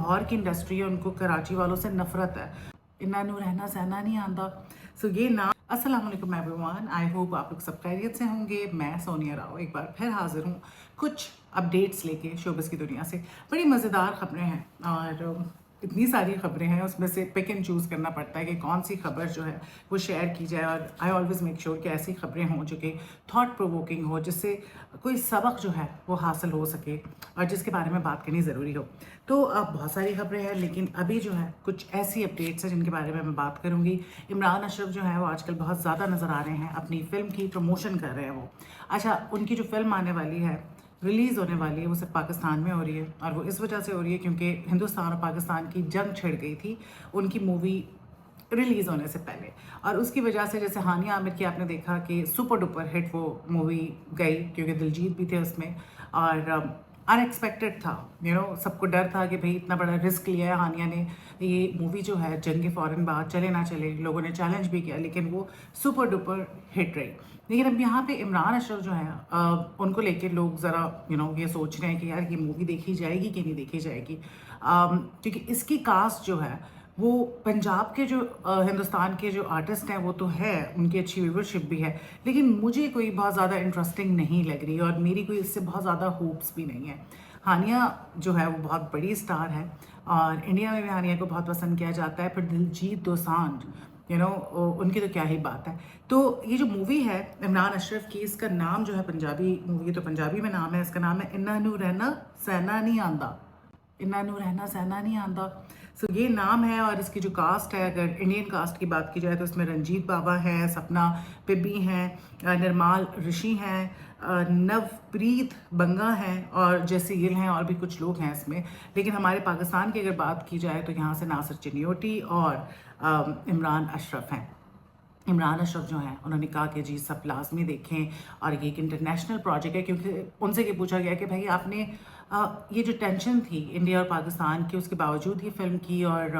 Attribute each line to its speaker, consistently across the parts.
Speaker 1: लाहौर की इंडस्ट्री है उनको कराची वालों से नफरत है। इन्ना नू रहना सहना नहीं आंदा। सो ये नाम। अस्सलाम वालेकुम एवरीवन, आई होप आप लोग सब खैरियत से होंगे। मैं सोनिया राव एक बार फिर हाजिर हूँ कुछ अपडेट्स लेके शोबिस की दुनिया से। बड़ी मज़ेदार ख़बरें हैं और इतनी सारी खबरें हैं, उसमें से पिक एंड चूज़ करना पड़ता है कि कौन सी खबर जो है वो शेयर की जाए। और आई ऑलवेज़ मेक श्योर कि ऐसी खबरें हों जो कि थॉट प्रोवोकिंग हो, जिससे कोई सबक जो है वो हासिल हो सके और जिसके बारे में बात करनी ज़रूरी हो। तो अब बहुत सारी खबरें हैं, लेकिन अभी जो है कुछ ऐसी अपडेट्स हैं जिनके बारे में मैं बात करूंगी। इमरान अशरफ जो है वो आजकल बहुत ज़्यादा नज़र आ रहे हैं, अपनी फ़िल्म की प्रमोशन कर रहे हैं वो। अच्छा, उनकी जो फिल्म आने वाली है, रिलीज़ होने वाली है, वो सिर्फ पाकिस्तान में हो रही है और वो इस वजह से हो रही है क्योंकि हिंदुस्तान और पाकिस्तान की जंग छिड़ गई थी उनकी मूवी रिलीज़ होने से पहले। और उसकी वजह से जैसे हानिया आमिर की आपने देखा कि सुपर डुपर हिट वो मूवी गई क्योंकि दिलजीत भी थे उसमें और अनएक्सपेक्टेड था। सबको डर था कि भाई इतना बड़ा रिस्क लिया है हानिया ने, ये मूवी जो है जंग फ़ौरन बाद चले ना चले। लोगों ने चैलेंज भी किया लेकिन वो सुपर डुपर हिट रही। लेकिन अब यहाँ पे इमरान अशरफ जो है उनको लेके लोग ज़रा ये सोच रहे हैं कि यार ये मूवी देखी जाएगी कि नहीं देखी जाएगी, क्योंकि इसकी कास्ट जो है वो पंजाब के जो हिंदुस्तान के जो आर्टिस्ट हैं वो तो है, उनकी अच्छी व्यूवरशिप भी है, लेकिन मुझे कोई बहुत ज़्यादा इंटरेस्टिंग नहीं लग रही और मेरी कोई इससे बहुत ज़्यादा होप्स भी नहीं है। हानिया जो है वो बहुत बड़ी स्टार है और इंडिया में भी हानिया को बहुत पसंद किया जाता है। फिर दिलजीत दोसांझ उनकी तो क्या ही बात है। तो ये जो मूवी है इमरान अशरफ की, इसका नाम जो है, पंजाबी मूवी तो पंजाबी में नाम है, इसका नाम है इन्ना नू रहना सहना नहीं आंदा। इन्ना नू रहना सहना नहीं आंदा। सो ये नाम है और इसकी जो कास्ट है, अगर इंडियन कास्ट की बात की जाए तो इसमें रंजीत बाबा हैं, सपना पिब्बी हैं, निर्माल ऋषि हैं, नवप्रीत बंगा हैं और जैसे गिल हैं और भी कुछ लोग हैं इसमें। लेकिन हमारे पाकिस्तान की अगर बात की जाए तो यहाँ से नासिर चिन्योटी और इमरान अशरफ हैं। इमरान अशरफ जो हैं उन्होंने कहा कि जी सब लाजमी देखें और ये एक इंटरनेशनल प्रोजेक्ट है, क्योंकि उनसे ये पूछा गया कि भाई आपने ये जो टेंशन थी इंडिया और पाकिस्तान की, उसके बावजूद ये फिल्म की और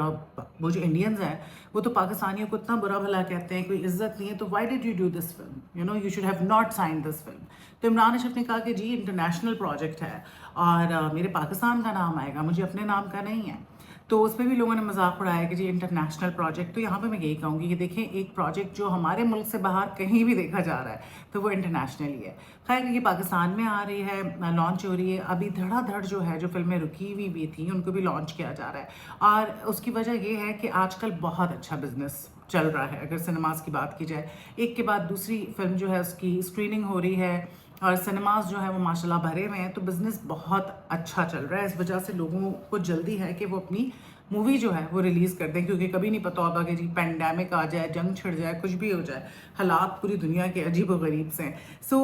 Speaker 1: वो जो इंडियंस हैं वो तो पाकिस्तानियों को इतना बुरा भला कहते हैं, कोई इज्जत नहीं है, तो why did you do this film, you should have not sign this film. तो इमरान अशरफ ने कहा कि जी इंटरनेशनल प्रोजेक्ट है और मेरे पाकिस्तान का नाम आएगा, मुझे अपने नाम का नहीं है। तो उसमें भी लोगों ने मजाक उड़ाया कि जी इंटरनेशनल प्रोजेक्ट। तो यहाँ पे मैं यही कहूँगी कि देखें, एक प्रोजेक्ट जो हमारे मुल्क से बाहर कहीं भी देखा जा रहा है तो वो इंटरनेशनल ही है। खैर, ये पाकिस्तान में आ रही है, लॉन्च हो रही है। अभी धड़ाधड़ जो है जो फिल्में रुकी हुई भी थी उनको भी लॉन्च किया जा रहा है और उसकी वजह ये है कि आजकल बहुत अच्छा बिजनेस चल रहा है। अगर सिनेमास की बात की जाए, एक के बाद दूसरी फिल्म जो है उसकी स्क्रीनिंग हो रही है और सिनेमास जो है वो माशाल्लाह भरे हुए हैं, तो बिज़नेस बहुत अच्छा चल रहा है। इस वजह से लोगों को जल्दी है कि वो अपनी मूवी जो है वो रिलीज़ कर दें, क्योंकि कभी नहीं पता होता कि जी पैंडेमिक आ जाए, जंग छिड़ जाए, कुछ भी हो जाए, हालात पूरी दुनिया के अजीब व गरीब से हैं। सो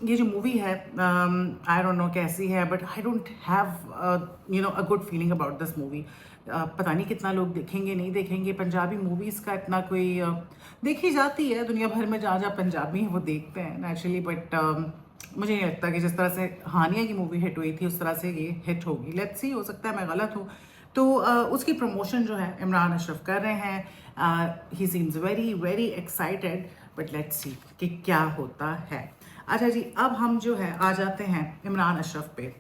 Speaker 1: ये जो मूवी है आई डोंट नो कैसी है, but I don't have a good feeling about this movie. पता नहीं कितना लोग देखेंगे नहीं देखेंगे। पंजाबी मूवीज़ का इतना कोई देखी जाती है दुनिया भर में, जहाँ जहाँ पंजाबी हैं वो देखते हैं नेचुरली, बट मुझे नहीं लगता कि जिस तरह से हानिया की मूवी हिट हुई थी उस तरह से ये हिट होगी। लेट्स सी, हो सकता है मैं गलत हूँ। तो उसकी प्रमोशन जो है इमरान अशरफ कर रहे हैं। ही seems very very excited, but let's see कि क्या होता है। अच्छा जी, अब हम जो है आ जाते हैं इमरान अशरफ पे।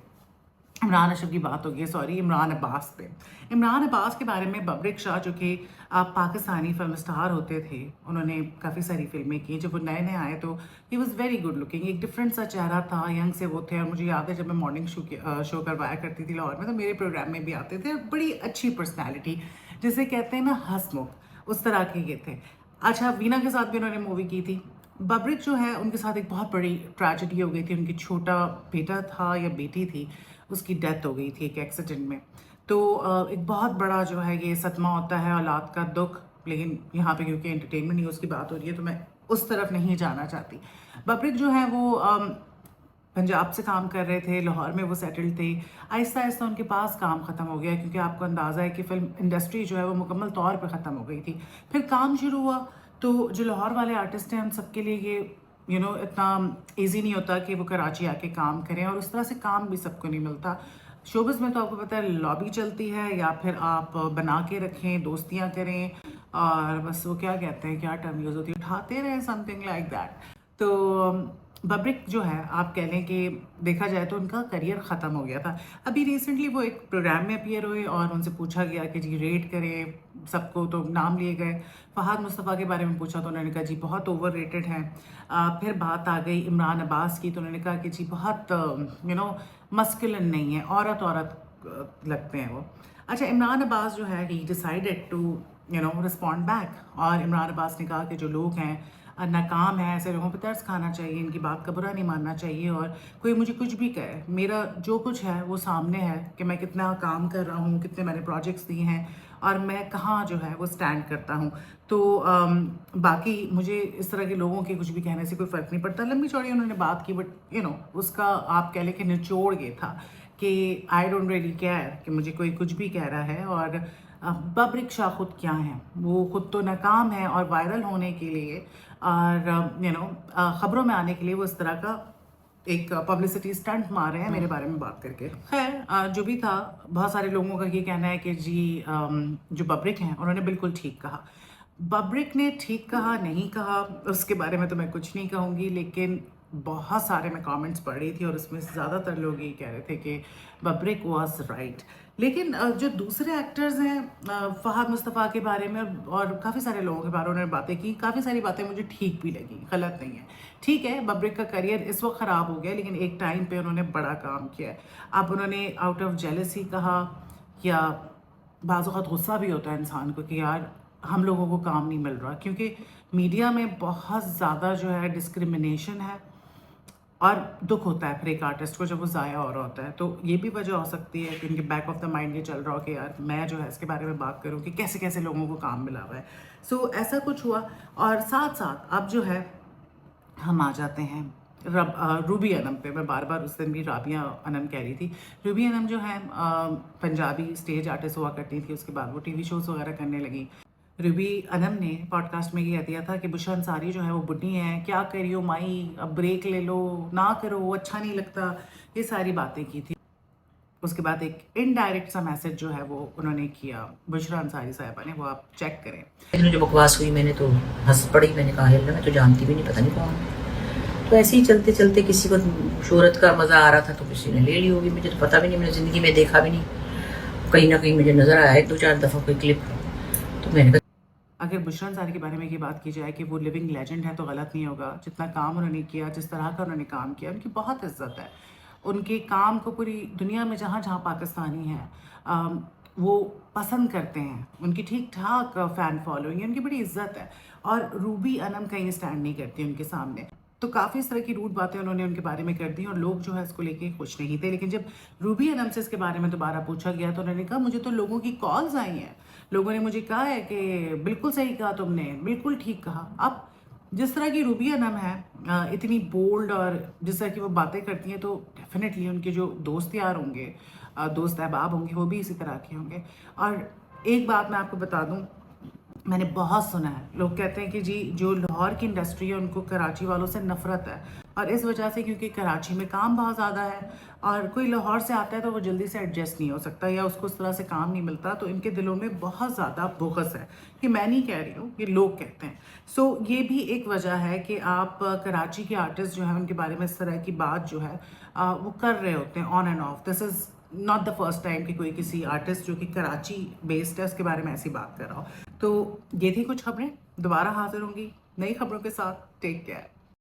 Speaker 1: इमरान अशरफ की बात होगी, सॉरी, इमरान अब्बास पे। इमरान अब्बास के बारे में बबरिक शाह जो कि पाकिस्तानी फिल्म स्टार होते थे, उन्होंने काफ़ी सारी फिल्में की। जब वो नए नए आए तो he was very good looking, एक डिफरेंट सा चेहरा था, यंग से वो थे। और मुझे याद है जब मैं मॉर्निंग शो करवाया करती थी लाहौर में, तो मेरे प्रोग्राम में भी आते थे। बड़ी अच्छी पर्सनैलिटी, जिसे कहते हैं ना हंसमुख, उस तरह के ये थे। अच्छा, वीना के साथ भी उन्होंने मूवी की थी। बबरिक जो है उनके साथ एक बहुत बड़ी ट्रेजेडी हो गई थी। उनकी छोटा बेटा था या बेटी थी, उसकी डेथ हो गई थी एक एक्सीडेंट में। तो एक बहुत बड़ा जो है ये सदमा होता है, औलाद का दुख। लेकिन यहाँ पे क्योंकि एंटरटेनमेंट न्यूज़ की बात हो रही है तो मैं उस तरफ नहीं जाना चाहती। बबरिक जो है वो पंजाब से काम कर रहे थे, लाहौर में वो सेटल्ड थे। आहिस्ता आहिस्ता उनके पास काम ख़त्म हो गया, क्योंकि आपको अंदाज़ा है कि फ़िल्म इंडस्ट्री जो है वो मुकम्मल तौर पे ख़त्म हो गई थी। फिर काम शुरू हुआ, तो जो लाहौर वाले आर्टिस्ट हैं उन सबके लिए ये इतना ईजी नहीं होता कि वो कराची आके काम करें, और उस तरह से काम भी सबको नहीं मिलता। शोबिज़ में तो आपको पता है लॉबी चलती है, या फिर आप बना के रखें, दोस्तियाँ करें और बस वो क्या कहते हैं, क्या टर्म यूज़ होती है, उठाते रहें, समथिंग लाइक दैट। तो बब्रिक जो है, आप कह लें कि देखा जाए तो उनका करियर ख़त्म हो गया था। अभी रिसेंटली वो एक प्रोग्राम में अपीयर हुए और उनसे पूछा गया कि जी रेट करें सबको, तो नाम लिए गए। फ़हाद मुस्तफ़ा के बारे में पूछा तो उन्होंने कहा जी बहुत ओवर रेटेड हैं। फिर बात आ गई इमरान अब्बास की, तो उन्होंने कहा कि जी बहुत मस्कुलिन नहीं है, औरत औरत लगते हैं वो। अच्छा, इमरान अब्बास जो है, he decided to respond back, और इमरान अब्बास ने कहा कि जो लोग हैं नाकाम है, ऐसे लोगों पर तरस खाना चाहिए, इनकी बात का बुरा नहीं मानना चाहिए, और कोई मुझे कुछ भी कहे, मेरा जो कुछ है वो सामने है कि मैं कितना काम कर रहा हूँ, कितने मैंने प्रोजेक्ट्स दिए हैं और मैं कहाँ जो है वो स्टैंड करता हूँ। तो बाकी मुझे इस तरह के लोगों के कुछ भी कहने से कोई फ़र्क नहीं पड़ता। लंबी चौड़ी उन्होंने बात की, बट उसका आप कह लें कि निचोड़ ये था कि आई डोंट रियली केयर कि मुझे कोई कुछ भी कह रहा है। और बब्रिक शाह खुद क्या हैं, वो खुद तो नाकाम है और वायरल होने के लिए और ख़बरों में आने के लिए वो इस तरह का एक पब्लिसिटी स्टंट मार रहे हैं मेरे बारे में बात करके। खैर, जो भी था, बहुत सारे लोगों का ये कहना है कि जी जो बब्रिक हैं उन्होंने बिल्कुल ठीक कहा। बब्रिक ने ठीक कहा नहीं कहा उसके बारे में तो मैं कुछ नहीं कहूँगी, लेकिन बहुत सारे मैं कमेंट्स पढ़ रही थी और उसमें ज़्यादातर लोग ये कह रहे थे कि बब्रिक वाज राइट। लेकिन जो दूसरे एक्टर्स हैं, फ़हाद मुस्तफ़ा के बारे में और काफ़ी सारे लोगों के बारे में उन्होंने बातें की, काफ़ी सारी बातें मुझे ठीक भी लगी, गलत नहीं है। ठीक है, बब्रिक का करियर इस वक्त ख़राब हो गया, लेकिन एक टाइम पे उन्होंने बड़ा काम किया है। अब उन्होंने आउट ऑफ जेलसी कहा, या बाज़ औक़ात गुस्सा भी होता है इंसान को कि यार हम लोगों को काम नहीं मिल रहा, क्योंकि मीडिया में बहुत ज़्यादा जो है डिस्क्रिमिनेशन है और दुख होता है फिर एक आर्टिस्ट को जब वो ज़ाया हो रहा होता है। तो ये भी वजह हो सकती है कि उनके बैक ऑफ द माइंड ये चल रहा हो कि यार मैं जो है इसके बारे में बात करूँ कि कैसे कैसे लोगों को काम मिला हुआ है। सो ऐसा कुछ हुआ। और साथ साथ अब जो है हम आ जाते हैं रूबी अनम पे। मैं बार बार उस दिन भी राबिया अनम कह रही थी। रूबी अनम जो है पंजाबी स्टेज आर्टिस्ट हुआ करती थी, उसके बाद वो टीवी शोज़ वगैरह करने लगी। रूबी अनम ने पॉडकास्ट में ये कह दिया था कि बुशरा अंसारी जो है वो बुढ़ी हैं, क्या करी हो माई, अब ब्रेक ले लो, ना करो, वो अच्छा नहीं लगता, ये सारी बातें की थी। उसके बाद एक इनडायरेक्ट सा मैसेज जो है वो उन्होंने किया बुशरा अंसारी साहिबा ने, वो आप चेक करें।
Speaker 2: लेकिन जो बकवास हुई मैंने तो हंस पड़ी, मैंने कहा यार मैं तो जानती भी नहीं, पता नहीं कौन। तो ऐसे ही चलते चलते किसी को शोहरत का मज़ा आ रहा था तो किसी ने ले ली होगी, मुझे तो पता भी नहीं, मैंने ज़िंदगी में देखा भी नहीं। कहीं ना कहीं मुझे नज़र आया एक दो चार दफ़ा कोई क्लिप, तो मैंने कहा
Speaker 1: अगर बुशरा अंसारी के बारे में ये बात की जाए कि वो लिविंग लेजेंड है तो गलत नहीं होगा। जितना काम उन्होंने किया, जिस तरह का उन्होंने काम किया, उनकी बहुत इज्जत है। उनके काम को पूरी दुनिया में जहाँ जहाँ पाकिस्तानी हैं वो पसंद करते हैं। उनकी ठीक ठाक फ़ैन फॉलोइंग है, उनकी बड़ी इज्जत है। और रूबी अनम कहीं स्टैंड नहीं करती उनके सामने। तो काफ़ी इस तरह की रूड बातें उन्होंने उनके बारे में कर दी और लोग जो है इसको लेके खुश नहीं थे। लेकिन जब रूबी अनम से इसके बारे में दोबारा पूछा गया तो उन्होंने कहा मुझे तो लोगों की कॉल्स आई हैं, लोगों ने मुझे कहा है कि बिल्कुल सही कहा तुमने, बिल्कुल ठीक कहा। अब जिस तरह की रूबी अनम है इतनी बोल्ड और जिस तरह की वो बातें करती हैं, तो डेफिनेटली उनके जो दोस्त यार होंगे, दोस्त अहबाब होंगे, वो भी इसी तरह के होंगे। और एक बात मैं आपको बता दूं, मैंने बहुत सुना है, लोग कहते हैं कि जी जो लाहौर की इंडस्ट्री है उनको कराची वालों से नफरत है, और इस वजह से क्योंकि कराची में काम बहुत ज़्यादा है और कोई लाहौर से आता है तो वो जल्दी से एडजस्ट नहीं हो सकता या उसको उस तरह से काम नहीं मिलता, तो इनके दिलों में बहुत ज़्यादा बुग़्ज़ है। कि मैं नहीं कह रही हूँ, ये लोग कहते हैं। सो ये भी एक वजह है कि आप कराची के आर्टिस्ट जो हैं उनके बारे में इस तरह की बात जो है वो कर रहे होते हैं on end of. This is not the first time कि कोई किसी आर्टिस्ट जो कि कराची बेस्ड है उसके बारे में ऐसी बात कर रहा हो। तो ये थी कुछ खबरें, दोबारा हाजिर होंगी नई खबरों के साथ। Take care.